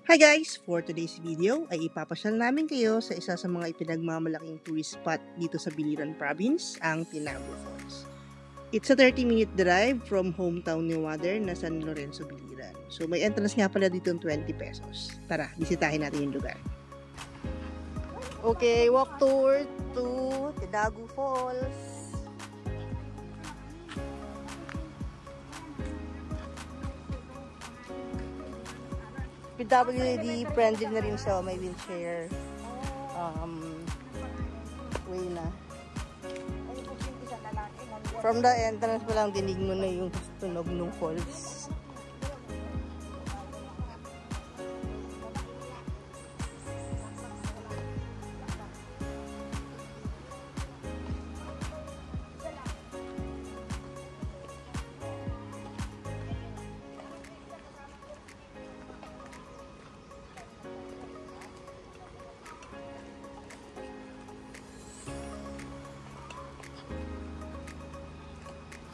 Hi guys! For today's video ay ipapasyal namin kayo sa isa sa mga ipinagmamalaking tourist spot dito sa Biliran Province, ang Tinago Falls. It's a 30-minute drive from hometown ni Mother na San Lorenzo, Biliran. So may entrance nga pala dito ng 20 pesos. Tara, bisitahin natin yung lugar. Okay, walk tour to Tinago Falls. PWD friendly na rin siya, may wheelchair way na. From the entrance pa lang dinig mo na yung tunog ng falls.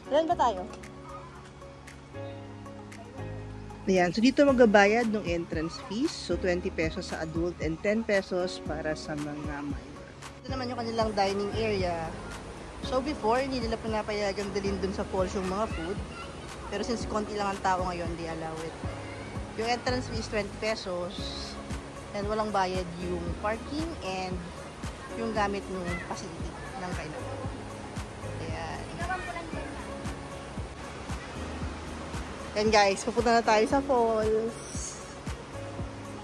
Ilan ba tayo? Ayan, so dito magbabayad ng entrance fees. So 20 pesos sa adult and 10 pesos para sa mga minor. Ito naman yung kanilang dining area. So before, hindi nila pinapayagan dalhin dun sa falls yung mga food. Pero since konti lang ang tao ngayon, they allow it. Yung entrance fee is 20 pesos. And walang bayad yung parking and yung gamit ng facility ng kailangan. Yan guys, pupunta na tayo sa falls.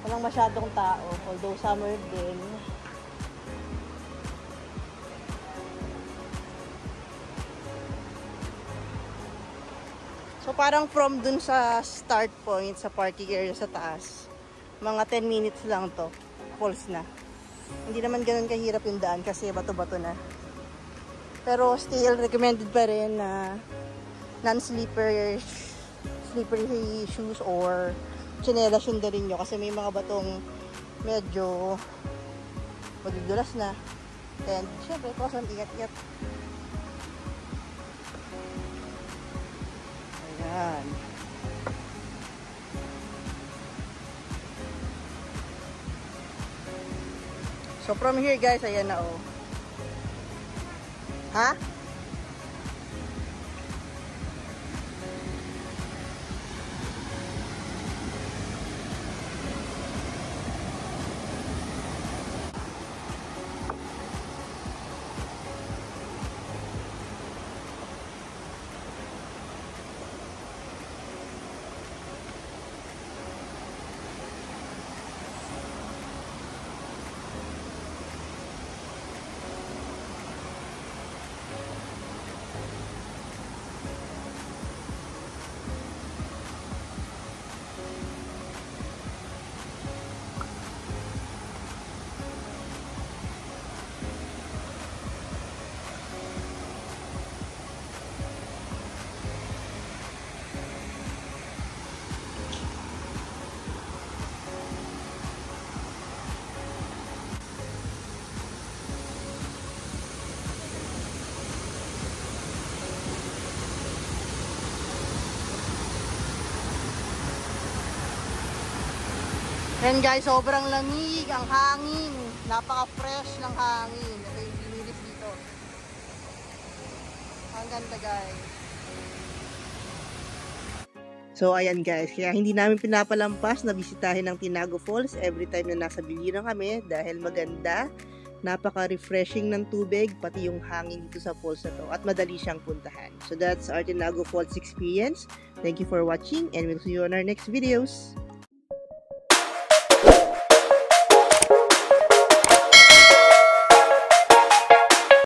Walang masyadong tao, although summer din. So parang from dun sa start point, sa parking area sa taas, mga 10 minutes lang to, falls na. Hindi naman ganun kahirap yung daan kasi bato-bato na. Pero still recommended pa rin na non-slippery shoes or tsinelas yung dalhin nyo kasi may mga batong medyo madudulas na. And syempre, caution, ingat-ingat. Ayan. So from here guys, ayan na oh. Ha? Yan guys, sobrang lamig ang hangin. Napaka-fresh ng hangin. Ito yung binilis dito. Ang ganda guys. So ayan guys, kaya hindi namin pinapalampas na bisitahin ang Tinago Falls every time na nasa Biliran kami dahil maganda, napaka-refreshing ng tubig, pati yung hangin dito sa falls na to at madali siyang puntahan. So that's our Tinago Falls experience. Thank you for watching and we'll see you on our next videos.